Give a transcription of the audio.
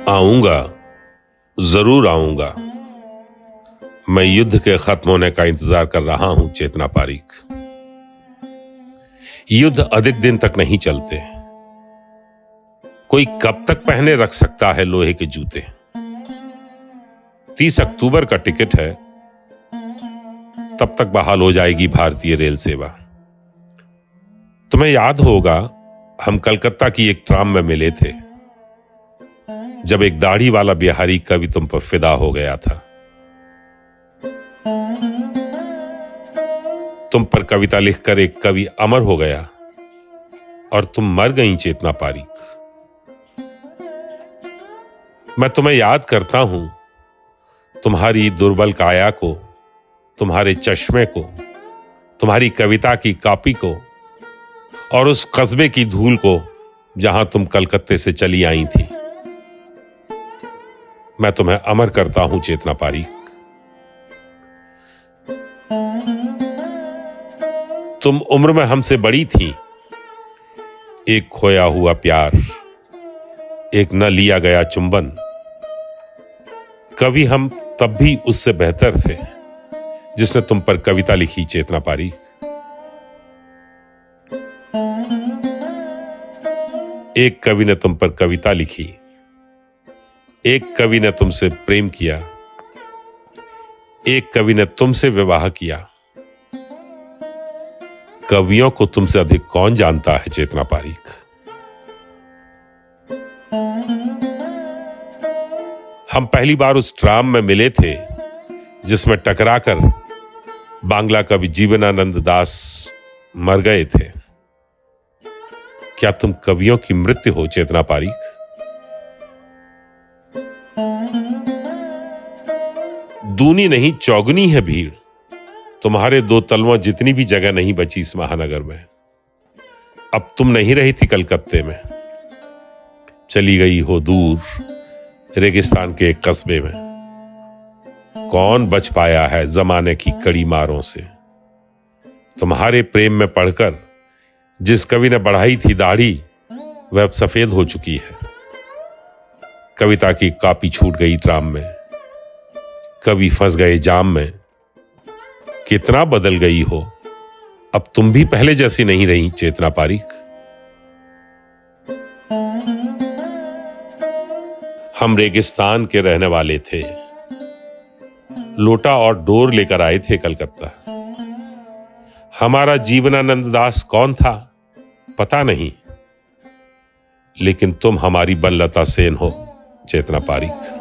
आऊंगा, जरूर आऊंगा। मैं युद्ध के खत्म होने का इंतजार कर रहा हूं चेतना पारीक। युद्ध अधिक दिन तक नहीं चलते। कोई कब तक पहने रख सकता है लोहे के जूते। 30 अक्टूबर का टिकट है, तब तक बहाल हो जाएगी भारतीय रेल सेवा। तुम्हें याद होगा, हम कलकत्ता की एक ट्राम में मिले थे, जब एक दाढ़ी वाला बिहारी कवि तुम पर फिदा हो गया था। तुम पर कविता लिखकर एक कवि अमर हो गया और तुम मर गई चेतना पारीक। मैं तुम्हें याद करता हूं, तुम्हारी दुर्बल काया को, तुम्हारे चश्मे को, तुम्हारी कविता की कॉपी को और उस कस्बे की धूल को जहां तुम कलकत्ते से चली आई थी। मैं तुम्हें अमर करता हूं चेतना पारीक। तुम उम्र में हमसे बड़ी थी। एक खोया हुआ प्यार, एक न लिया गया चुंबन। कवि हम तब भी उससे बेहतर थे जिसने तुम पर कविता लिखी चेतना पारीक। एक कवि ने तुम पर कविता लिखी, एक कवि ने तुमसे प्रेम किया, एक कवि ने तुमसे विवाह किया। कवियों को तुमसे अधिक कौन जानता है चेतना पारीक। हम पहली बार उस ट्राम में मिले थे जिसमें टकराकर बांग्ला कवि जीवनानंद दास मर गए थे। क्या तुम कवियों की मृत्यु हो चेतना पारीक। दूनी नहीं चौगुनी है भीड़। तुम्हारे दो तलवों जितनी भी जगह नहीं बची इस महानगर में। अब तुम नहीं रही थी कलकत्ते में, चली गई हो दूर रेगिस्तान के एक कस्बे में। कौन बच पाया है जमाने की कड़ी मारों से। तुम्हारे प्रेम में पढ़कर जिस कवि ने बढ़ाई थी दाढ़ी, वह अब सफेद हो चुकी है। कविता की कॉपी छूट गई ट्राम में, कवि फंस गए जाम में। कितना बदल गई हो, अब तुम भी पहले जैसी नहीं रही चेतना पारीक। हम रेगिस्तान के रहने वाले थे, लोटा और डोर लेकर आए थे कलकत्ता। हमारा जीवनानंद दास कौन था पता नहीं, लेकिन तुम हमारी बनलता सेन हो चेतना पारीक।